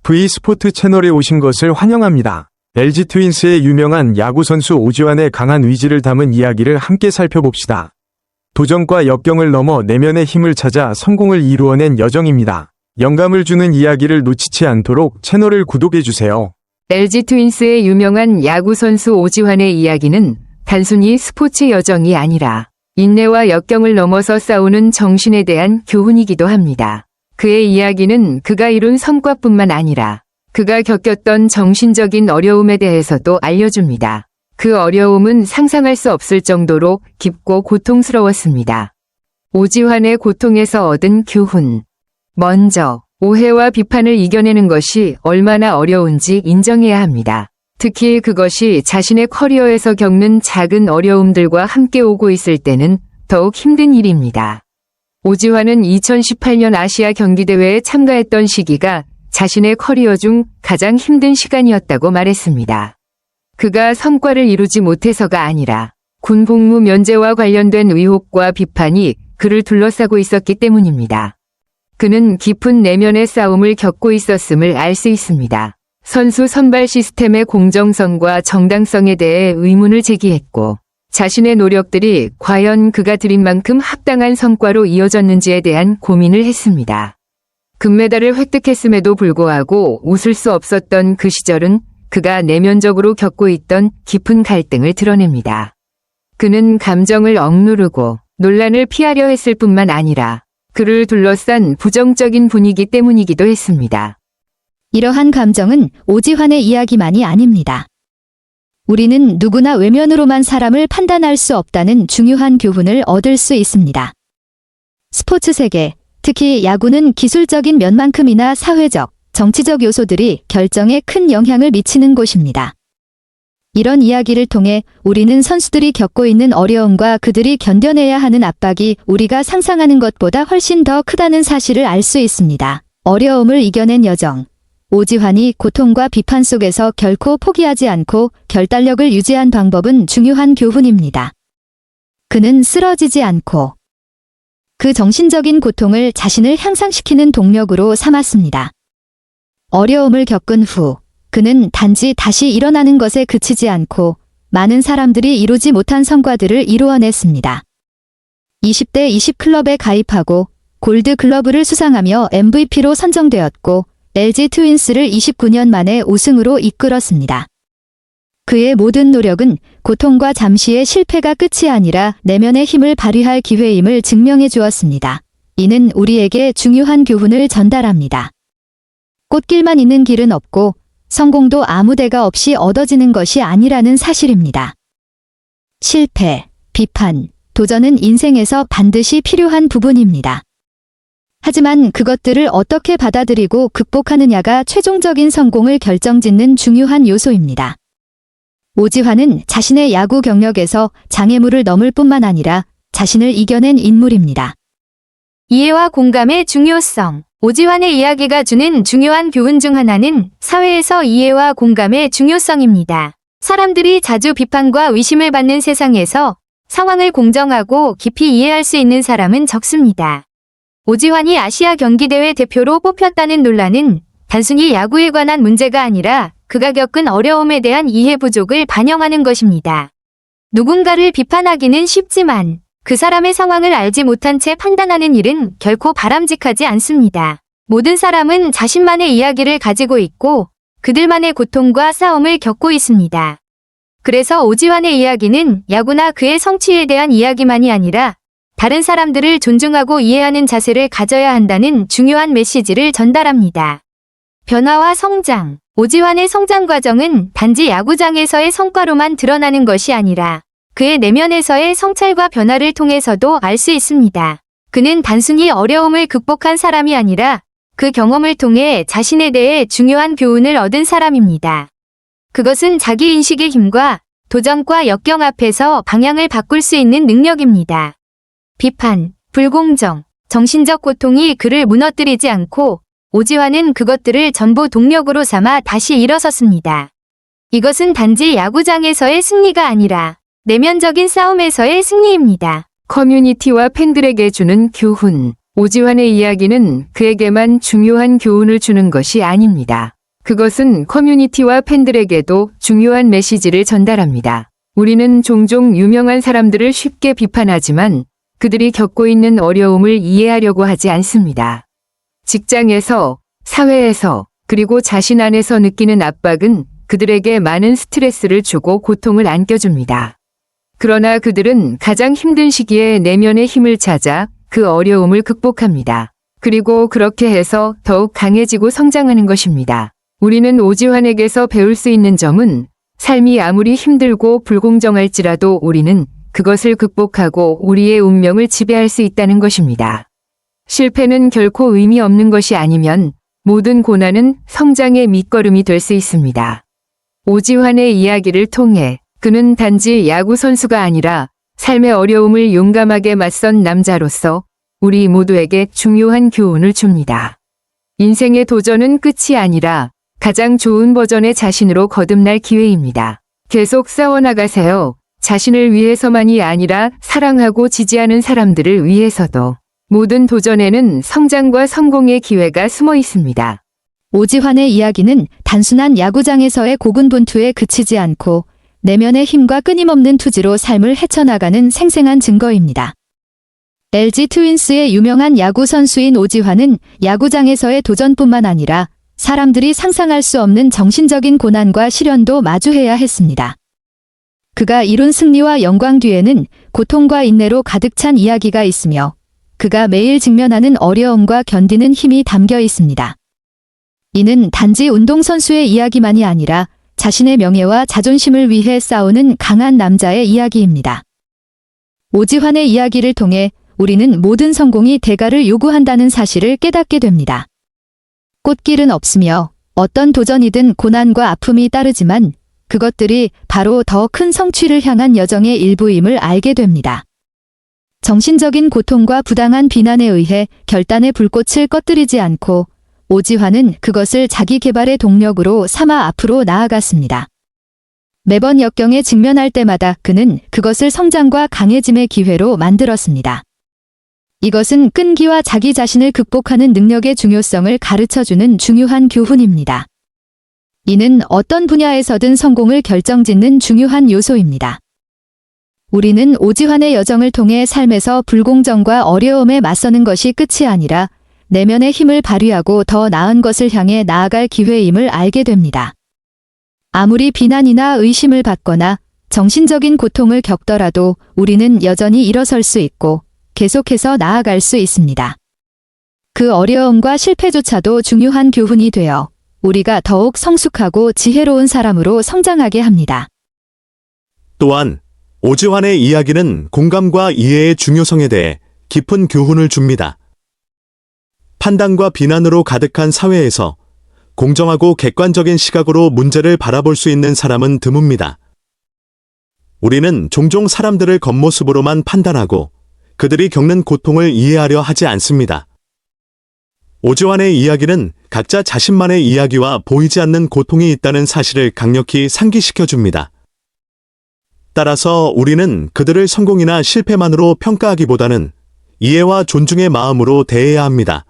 V스포트 채널에 오신 것을 환영합니다. LG 트윈스의 유명한 야구 선수 오지환의 강한 의지를 담은 이야기를 함께 살펴봅시다. 도전과 역경을 넘어 내면의 힘을 찾아 성공을 이루어낸 여정입니다. 영감을 주는 이야기를 놓치지 않도록 채널을 구독해주세요. LG 트윈스의 유명한 야구 선수 오지환의 이야기는 단순히 스포츠 여정이 아니라 인내와 역경을 넘어서 싸우는 정신에 대한 교훈이기도 합니다. 그의 이야기는 그가 이룬 성과뿐만 아니라 그가 겪었던 정신적인 어려움에 대해서도 알려줍니다. 그 어려움은 상상할 수 없을 정도로 깊고 고통스러웠습니다. 오지환의 고통에서 얻은 교훈. 먼저, 오해와 비판을 이겨내는 것이 얼마나 어려운지 인정해야 합니다. 특히 그것이 자신의 커리어에서 겪는 작은 어려움들과 함께 오고 있을 때는 더욱 힘든 일입니다. 오지환은 2018년 아시아 경기대회에 참가했던 시기가 자신의 커리어 중 가장 힘든 시간이었다고 말했습니다. 그가 성과를 이루지 못해서가 아니라 군 복무 면제와 관련된 의혹과 비판이 그를 둘러싸고 있었기 때문입니다. 그는 깊은 내면의 싸움을 겪고 있었음을 알 수 있습니다. 선수 선발 시스템의 공정성과 정당성에 대해 의문을 제기했고, 자신의 노력들이 과연 그가 들인 만큼 합당한 성과로 이어졌는지에 대한 고민을 했습니다. 금메달을 획득했음에도 불구하고 웃을 수 없었던 그 시절은 그가 내면적으로 겪고 있던 깊은 갈등을 드러냅니다. 그는 감정을 억누르고 논란을 피하려 했을 뿐만 아니라 그를 둘러싼 부정적인 분위기 때문이기도 했습니다. 이러한 감정은 오지환의 이야기만이 아닙니다. 우리는 누구나 외면으로만 사람을 판단할 수 없다는 중요한 교훈을 얻을 수 있습니다. 스포츠 세계, 특히 야구는 기술적인 면만큼이나 사회적, 정치적 요소들이 결정에 큰 영향을 미치는 곳입니다. 이런 이야기를 통해 우리는 선수들이 겪고 있는 어려움과 그들이 견뎌내야 하는 압박이 우리가 상상하는 것보다 훨씬 더 크다는 사실을 알 수 있습니다. 어려움을 이겨낸 여정. 오지환이 고통과 비판 속에서 결코 포기하지 않고 결단력을 유지한 방법은 중요한 교훈입니다. 그는 쓰러지지 않고 그 정신적인 고통을 자신을 향상시키는 동력으로 삼았습니다. 어려움을 겪은 후 그는 단지 다시 일어나는 것에 그치지 않고 많은 사람들이 이루지 못한 성과들을 이루어냈습니다. 20대 20클럽에 가입하고 골드 글러브를 수상하며 MVP로 선정되었고 LG 트윈스를 29년 만에 우승으로 이끌었습니다. 그의 모든 노력은 고통과 잠시의 실패가 끝이 아니라 내면의 힘을 발휘할 기회임을 증명해 주었습니다. 이는 우리에게 중요한 교훈을 전달합니다. 꽃길만 있는 길은 없고 성공도 아무 데가 없이 얻어지는 것이 아니라는 사실입니다. 실패, 비판, 도전은 인생에서 반드시 필요한 부분입니다. 하지만 그것들을 어떻게 받아들이고 극복하느냐가 최종적인 성공을 결정짓는 중요한 요소입니다. 오지환은 자신의 야구 경력에서 장애물을 넘을 뿐만 아니라 자신을 이겨낸 인물입니다. 이해와 공감의 중요성. 오지환의 이야기가 주는 중요한 교훈 중 하나는 사회에서 이해와 공감의 중요성입니다. 사람들이 자주 비판과 의심을 받는 세상에서 상황을 공정하고 깊이 이해할 수 있는 사람은 적습니다. 오지환이 아시아 경기대회 대표로 뽑혔다는 논란은 단순히 야구에 관한 문제가 아니라 그가 겪은 어려움에 대한 이해 부족을 반영하는 것입니다. 누군가를 비판하기는 쉽지만 그 사람의 상황을 알지 못한 채 판단하는 일은 결코 바람직하지 않습니다. 모든 사람은 자신만의 이야기를 가지고 있고 그들만의 고통과 싸움을 겪고 있습니다. 그래서 오지환의 이야기는 야구나 그의 성취에 대한 이야기만이 아니라 다른 사람들을 존중하고 이해하는 자세를 가져야 한다는 중요한 메시지를 전달합니다. 변화와 성장. 오지환의 성장 과정은 단지 야구장에서의 성과로만 드러나는 것이 아니라 그의 내면에서의 성찰과 변화를 통해서도 알 수 있습니다. 그는 단순히 어려움을 극복한 사람이 아니라 그 경험을 통해 자신에 대해 중요한 교훈을 얻은 사람입니다. 그것은 자기인식의 힘과 도전과 역경 앞에서 방향을 바꿀 수 있는 능력입니다. 비판, 불공정, 정신적 고통이 그를 무너뜨리지 않고 오지환은 그것들을 전부 동력으로 삼아 다시 일어섰습니다. 이것은 단지 야구장에서의 승리가 아니라 내면적인 싸움에서의 승리입니다. 커뮤니티와 팬들에게 주는 교훈. 오지환의 이야기는 그에게만 중요한 교훈을 주는 것이 아닙니다. 그것은 커뮤니티와 팬들에게도 중요한 메시지를 전달합니다. 우리는 종종 유명한 사람들을 쉽게 비판하지만 그들이 겪고 있는 어려움을 이해하려고 하지 않습니다. 직장에서, 사회에서, 그리고 자신 안에서 느끼는 압박은 그들에게 많은 스트레스를 주고 고통을 안겨줍니다. 그러나 그들은 가장 힘든 시기에 내면의 힘을 찾아 그 어려움을 극복합니다. 그리고 그렇게 해서 더욱 강해지고 성장하는 것입니다. 우리는 오지환에게서 배울 수 있는 점은 삶이 아무리 힘들고 불공정할지라도 우리는 그것을 극복하고 우리의 운명을 지배할 수 있다는 것입니다. 실패는 결코 의미 없는 것이 아니면 모든 고난은 성장의 밑거름이 될 수 있습니다. 오지환의 이야기를 통해 그는 단지 야구 선수가 아니라 삶의 어려움을 용감하게 맞선 남자로서 우리 모두에게 중요한 교훈을 줍니다. 인생의 도전은 끝이 아니라 가장 좋은 버전의 자신으로 거듭날 기회입니다. 계속 싸워나가세요. 자신을 위해서만이 아니라 사랑하고 지지하는 사람들을 위해서도. 모든 도전에는 성장과 성공의 기회가 숨어 있습니다. 오지환의 이야기는 단순한 야구장에서의 고군분투에 그치지 않고 내면의 힘과 끊임없는 투지로 삶을 헤쳐나가는 생생한 증거입니다. LG 트윈스의 유명한 야구 선수인 오지환은 야구장에서의 도전뿐만 아니라 사람들이 상상할 수 없는 정신적인 고난과 시련도 마주해야 했습니다. 그가 이룬 승리와 영광 뒤에는 고통과 인내로 가득 찬 이야기가 있으며 그가 매일 직면하는 어려움과 견디는 힘이 담겨 있습니다. 이는 단지 운동선수의 이야기만이 아니라 자신의 명예와 자존심을 위해 싸우는 강한 남자의 이야기입니다. 오지환의 이야기를 통해 우리는 모든 성공이 대가를 요구한다는 사실을 깨닫게 됩니다. 꽃길은 없으며 어떤 도전이든 고난과 아픔이 따르지만 그것들이 바로 더 큰 성취를 향한 여정의 일부임을 알게 됩니다. 정신적인 고통과 부당한 비난에 의해 결단의 불꽃을 꺼뜨리지 않고 오지환은 그것을 자기 개발의 동력으로 삼아 앞으로 나아갔습니다. 매번 역경에 직면할 때마다 그는 그것을 성장과 강해짐의 기회로 만들었습니다. 이것은 끈기와 자기 자신을 극복하는 능력의 중요성을 가르쳐주는 중요한 교훈입니다. 이는 어떤 분야에서든 성공을 결정짓는 중요한 요소입니다. 우리는 오지환의 여정을 통해 삶에서 불공정과 어려움에 맞서는 것이 끝이 아니라 내면의 힘을 발휘하고 더 나은 것을 향해 나아갈 기회임을 알게 됩니다. 아무리 비난이나 의심을 받거나 정신적인 고통을 겪더라도 우리는 여전히 일어설 수 있고 계속해서 나아갈 수 있습니다. 그 어려움과 실패조차도 중요한 교훈이 되어 우리가 더욱 성숙하고 지혜로운 사람으로 성장하게 합니다. 또한 오지환의 이야기는 공감과 이해의 중요성에 대해 깊은 교훈을 줍니다. 판단과 비난으로 가득한 사회에서 공정하고 객관적인 시각으로 문제를 바라볼 수 있는 사람은 드뭅니다. 우리는 종종 사람들을 겉모습으로만 판단하고 그들이 겪는 고통을 이해하려 하지 않습니다. 오지환의 이야기는 각자 자신만의 이야기와 보이지 않는 고통이 있다는 사실을 강력히 상기시켜줍니다. 따라서 우리는 그들을 성공이나 실패만으로 평가하기보다는 이해와 존중의 마음으로 대해야 합니다.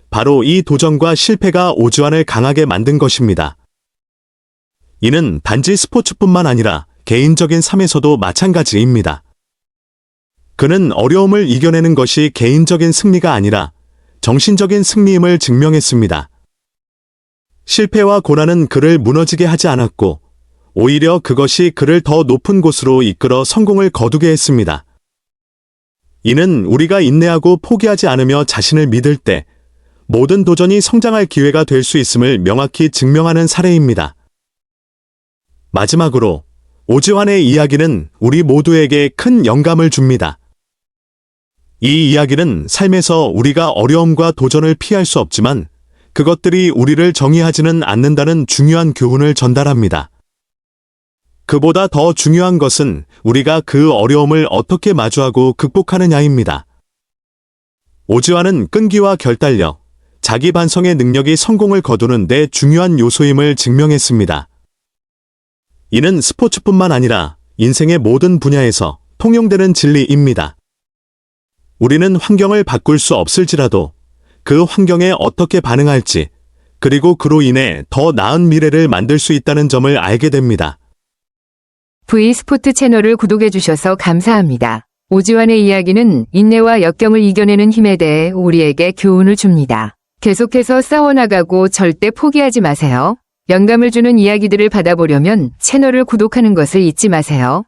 바로 이 도전과 실패가 오지환을 강하게 만든 것입니다. 이는 단지 스포츠뿐만 아니라 개인적인 삶에서도 마찬가지입니다. 그는 어려움을 이겨내는 것이 개인적인 승리가 아니라 정신적인 승리임을 증명했습니다. 실패와 고난은 그를 무너지게 하지 않았고 오히려 그것이 그를 더 높은 곳으로 이끌어 성공을 거두게 했습니다. 이는 우리가 인내하고 포기하지 않으며 자신을 믿을 때 모든 도전이 성장할 기회가 될 수 있음을 명확히 증명하는 사례입니다. 마지막으로 오지환의 이야기는 우리 모두에게 큰 영감을 줍니다. 이 이야기는 삶에서 우리가 어려움과 도전을 피할 수 없지만 그것들이 우리를 정의하지는 않는다는 중요한 교훈을 전달합니다. 그보다 더 중요한 것은 우리가 그 어려움을 어떻게 마주하고 극복하느냐입니다. 오지환은 끈기와 결단력, 자기 반성의 능력이 성공을 거두는 데 중요한 요소임을 증명했습니다. 이는 스포츠뿐만 아니라 인생의 모든 분야에서 통용되는 진리입니다. 우리는 환경을 바꿀 수 없을지라도 그 환경에 어떻게 반응할지, 그리고 그로 인해 더 나은 미래를 만들 수 있다는 점을 알게 됩니다. V스포트 채널을 구독해주셔서 감사합니다. 오지환의 이야기는 인내와 역경을 이겨내는 힘에 대해 우리에게 교훈을 줍니다. 계속해서 싸워나가고 절대 포기하지 마세요. 영감을 주는 이야기들을 받아보려면 채널을 구독하는 것을 잊지 마세요.